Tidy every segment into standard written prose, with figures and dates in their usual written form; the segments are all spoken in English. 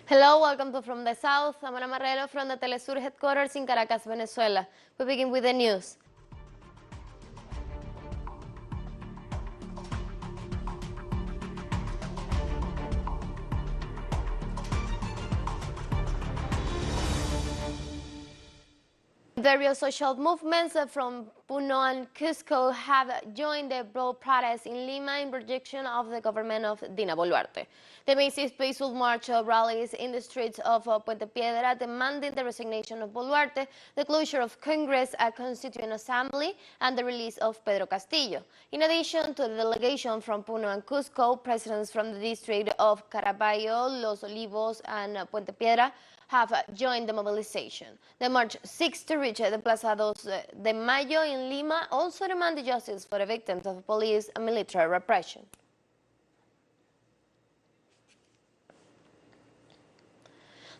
Hello, welcome to From the South. I'm Ana Marrero from the TeleSUR headquarters in Caracas, Venezuela. We begin with the news. Various social movements from Puno and Cusco have joined the broad protest in Lima in rejection of the government of Dina Boluarte. The massive peaceful march rallies in the streets of Puente Piedra demanding the resignation of Boluarte, the closure of Congress, a constituent assembly, and the release of Pedro Castillo. In addition to the delegation from Puno and Cusco, presidents from the district of Caraballo, Los Olivos, and Puente Piedra have joined the mobilization. The march seeks to reach the Plaza 2 de Mayo in Lima, also demanding justice for the victims of police and military repression.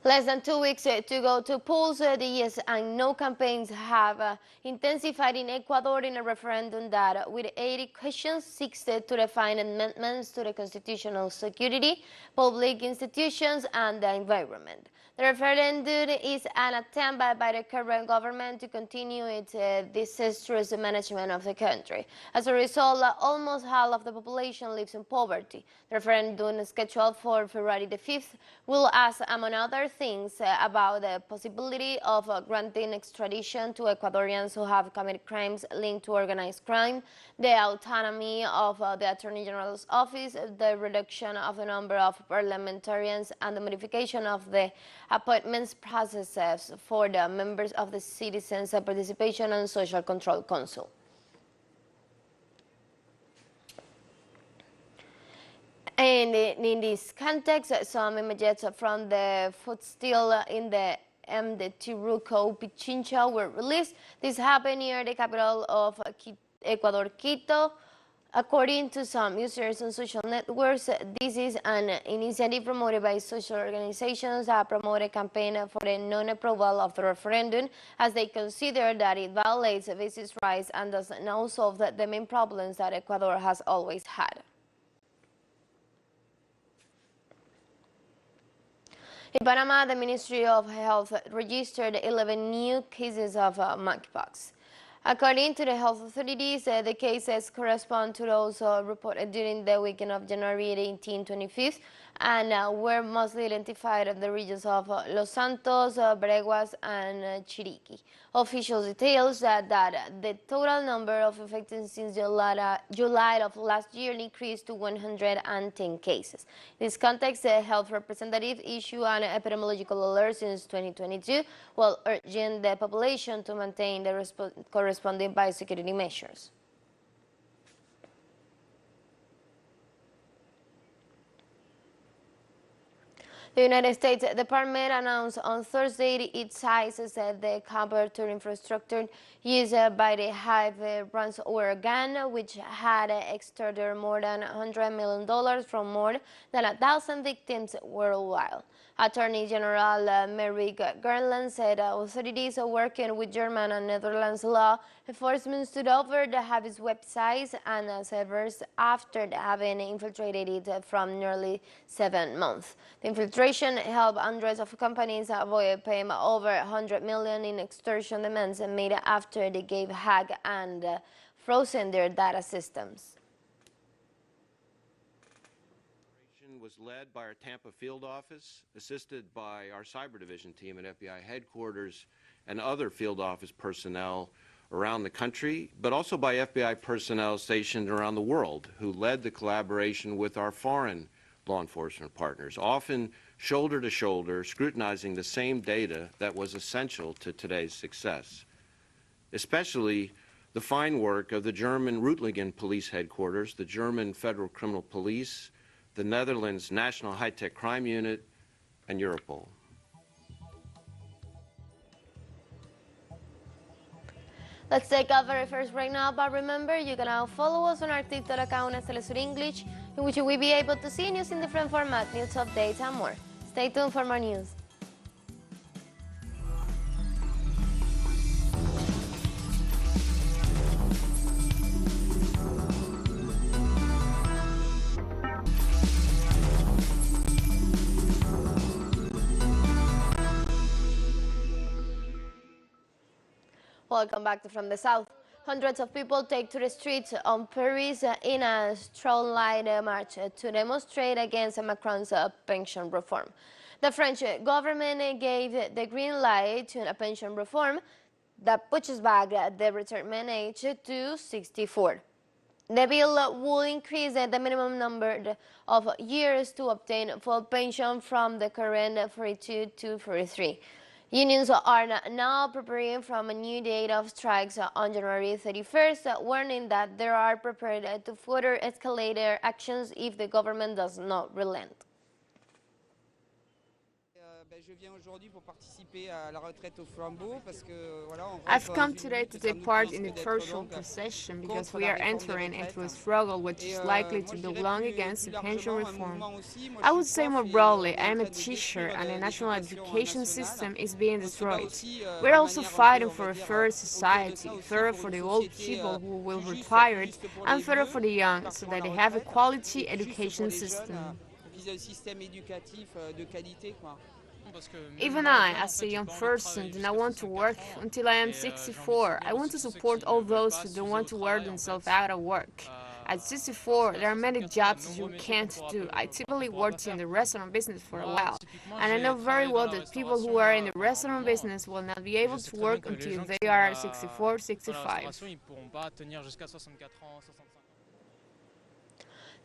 Less than 2 weeks to go to polls, the yes and no campaigns have intensified in Ecuador in a referendum that, with 80 questions, seeks to define amendments to the constitutional security, public institutions, and the environment. The referendum is an attempt by the current government to continue its disastrous management of the country. As a result, almost half of the population lives in poverty. The referendum, scheduled for February the 5th, will ask, among other things, about the possibility of granting extradition to Ecuadorians who have committed crimes linked to organized crime, the autonomy of the Attorney General's office, the reduction of the number of parliamentarians, and the modification of the appointments processes for the members of the Citizens Participation and Social Control Council. And in this context, some images from the footstill in the Tiruco Pichincha were released. This happened near the capital of Ecuador, Quito. According to some users on social networks, this is an initiative promoted by social organizations that promote a campaign for the non-approval of the referendum, as they consider that it violates basic rights and does not solve the main problems that Ecuador has always had. In Panama, the Ministry of Health registered 11 new cases of monkeypox. According to the health authorities, the cases correspond to those reported during the weekend of January 18, 25th, and were mostly identified in the regions of Los Santos, Breguas, and Chiriquí. Official details that the total number of infected since July of last year increased to 110 cases. In this context, the health representative issued an epidemiological alert since 2022, while urging the population to maintain the corresponding biosecurity measures. The United States Department announced on Thursday it sizes the counter infrastructure used by the Hive ransomware gang, which had extorted more than $100 million from more than 1,000 victims worldwide. Attorney General Merrick Garland said authorities are working with German and Netherlands law enforcement to over the Hive's websites and servers after having infiltrated it from nearly 7 months. The infiltration helped hundreds of companies avoid paying over $100 million in extortion demands made after they gave hack and frozen their data systems. Was led by our Tampa field office, assisted by our cyber division team at FBI headquarters and other field office personnel around the country, but also by FBI personnel stationed around the world who led the collaboration with our foreign law enforcement partners, often shoulder to shoulder, scrutinizing the same data that was essential to today's success. Especially the fine work of the German Reutlingen police headquarters, the German Federal Criminal Police, the Netherlands National High-Tech Crime Unit, and Europol. Let's take our very first break now, but remember, you can now follow us on our TikTok account at TeleSUR English, in which you will be able to see news in different formats, news updates, and more. Stay tuned for more news. Welcome back to From the South. Hundreds of people take to the streets on Paris in a stroll-light march to demonstrate against Macron's pension reform. The French government gave the green light to a pension reform that pushes back the retirement age to 64. The bill will increase the minimum number of years to obtain full pension from the current 42 to 43. Unions are now preparing for a new date of strikes on January 31st, warning that they are prepared to further escalate their actions if the government does not relent. I've come today to take part in the virtual procession because we are entering into a struggle which is likely to be long against the pension reform. I would say more broadly, I am a teacher and the national education system is being destroyed. We're also fighting for a fairer society, fairer for the old people who will retire and fairer for the young so that they have a quality education system. Even I, as a young person, do not want to work until I am 64. I want to support all those who don't want to wear themselves out of work. At 64, there are many jobs you can't do. I typically worked in the restaurant business for a while, and I know very well that people who are in the restaurant business will not be able to work until they are 64, 65.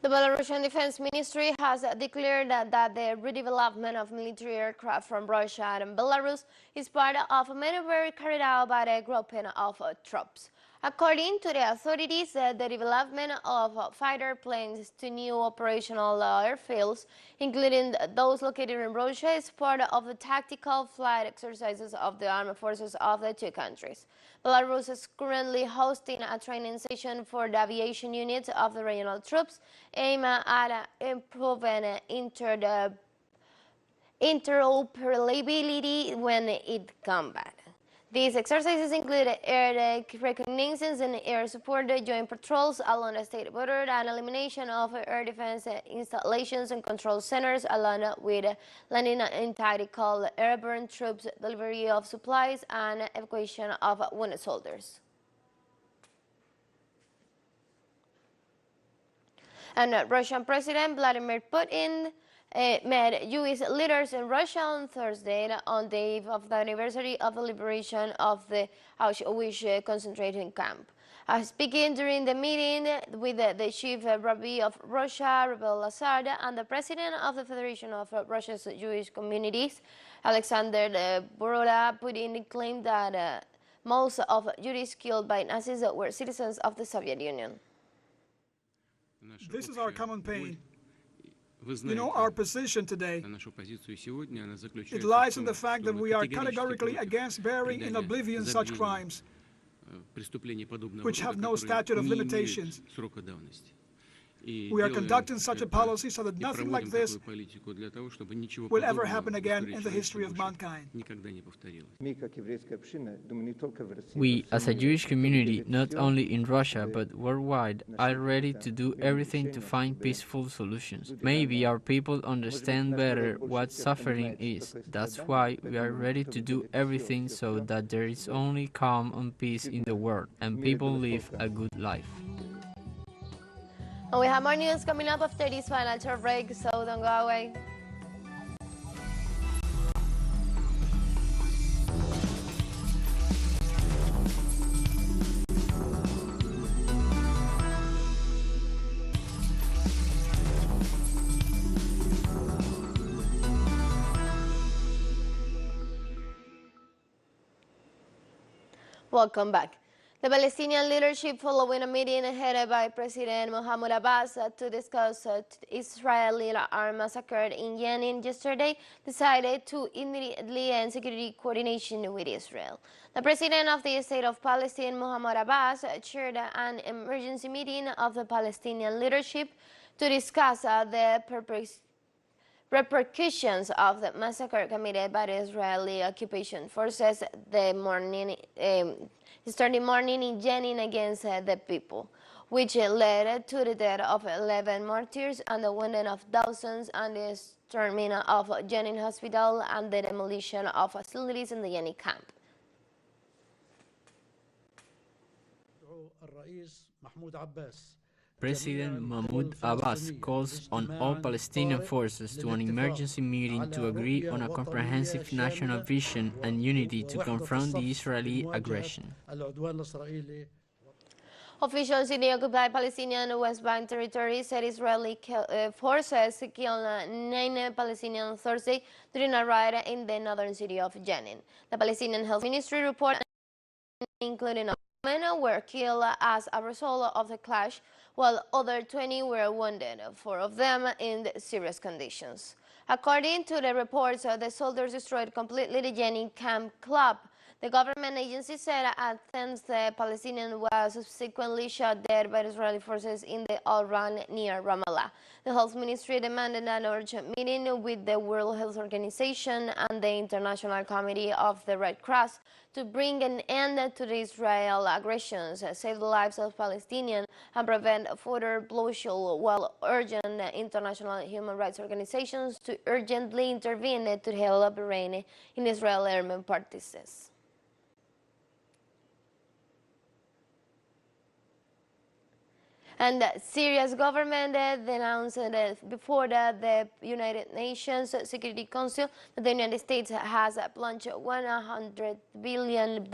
The Belarusian Defense Ministry has declared that the redevelopment of military aircraft from Russia and Belarus is part of a maneuver carried out by the grouping of troops. According to the authorities, the development of fighter planes to new operational airfields, including those located in Russia, is part of the tactical flight exercises of the armed forces of the two countries. Belarus is currently hosting a training session for the aviation units of the regional troops aimed at improving interoperability when in combat. These exercises include air reconnaissance and air support, joint patrols along the state border, and elimination of air defense installations and control centers, along with landing in tactical airborne troops, delivery of supplies, and evacuation of wounded soldiers. And Russian President Vladimir Putin met Jewish leaders in Russia on Thursday on the eve of the anniversary of the liberation of the Auschwitz concentration camp. Speaking during the meeting with the chief rabbi of Russia, Rabbi Lazard, and the president of the Federation of Russia's Jewish Communities, Alexander Boroda, Putin claimed that most of Jews killed by Nazis were citizens of the Soviet Union. This is our common pain. You know our position today. It lies in the fact that we are categorically against burying in oblivion such crimes, which have no statute of limitations. We are conducting such a policy so that nothing like this will ever happen again in the history of mankind. We, as a Jewish community, not only in Russia but worldwide, are ready to do everything to find peaceful solutions. Maybe our people understand better what suffering is. That's why we are ready to do everything so that there is only calm and peace in the world, and people live a good life. And we have more news coming up after this final short break, so don't go away. Welcome back. The Palestinian leadership, following a meeting headed by President Mahmoud Abbas to discuss Israeli armed massacre in Jenin yesterday, decided to immediately end security coordination with Israel. The president of the state of Palestine, Mahmoud Abbas, chaired an emergency meeting of the Palestinian leadership to discuss the repercussions of the massacre committed by the Israeli occupation forces starting morning in Jenin against the people, which led to the death of 11 martyrs and the wounding of thousands and the storming of Jenin Hospital and the demolition of facilities in the Jenin camp. President Mahmoud Abbas calls on all Palestinian forces to an emergency meeting to agree on a comprehensive national vision and unity to confront the Israeli aggression. Officials in the occupied Palestinian West Bank territory said Israeli forces killed 9 Palestinians Thursday during a raid in the northern city of Jenin. The Palestinian Health Ministry reported including men were killed as a result of the clash, while other 20 were wounded, 4 of them in serious conditions. According to the reports, the soldiers destroyed completely the Jenin Camp Club. The government agency said Athens, the Palestinian, was subsequently shot dead by Israeli forces in the Al-Ran near Ramallah. The Health Ministry demanded an urgent meeting with the World Health Organization and the International Committee of the Red Cross to bring an end to the Israel aggressions, save the lives of Palestinians, and prevent further bloodshed, while urging international human rights organizations to urgently intervene to help rein in Israeli armed practices. And Syria's government denounced before the United Nations Security Council that the United States has plunged $100 billion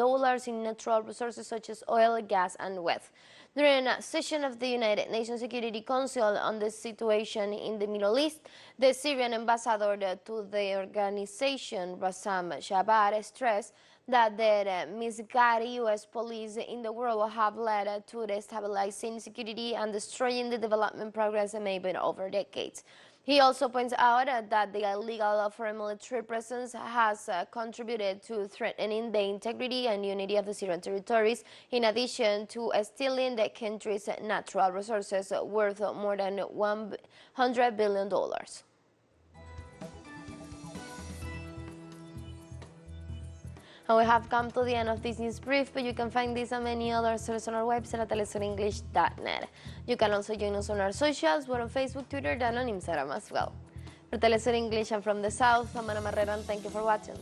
in natural resources such as oil, gas, and wealth. During a session of the United Nations Security Council on the situation in the Middle East, the Syrian ambassador to the organization, Bassam Shabar, stressed that the misguided U.S. police in the world have led to destabilizing security and destroying the development progress made over decades. He also points out that the illegal foreign military presence has contributed to threatening the integrity and unity of the Syrian territories, in addition to stealing the country's natural resources worth more than $100 billion. And we have come to the end of this news brief, but you can find this and many other sources on our website at telesurenglish.net. You can also join us on our socials. We're on Facebook, Twitter, and on Instagram as well. For TeleSUR English, I'm from the South. I'm Ana Marrero, and thank you for watching.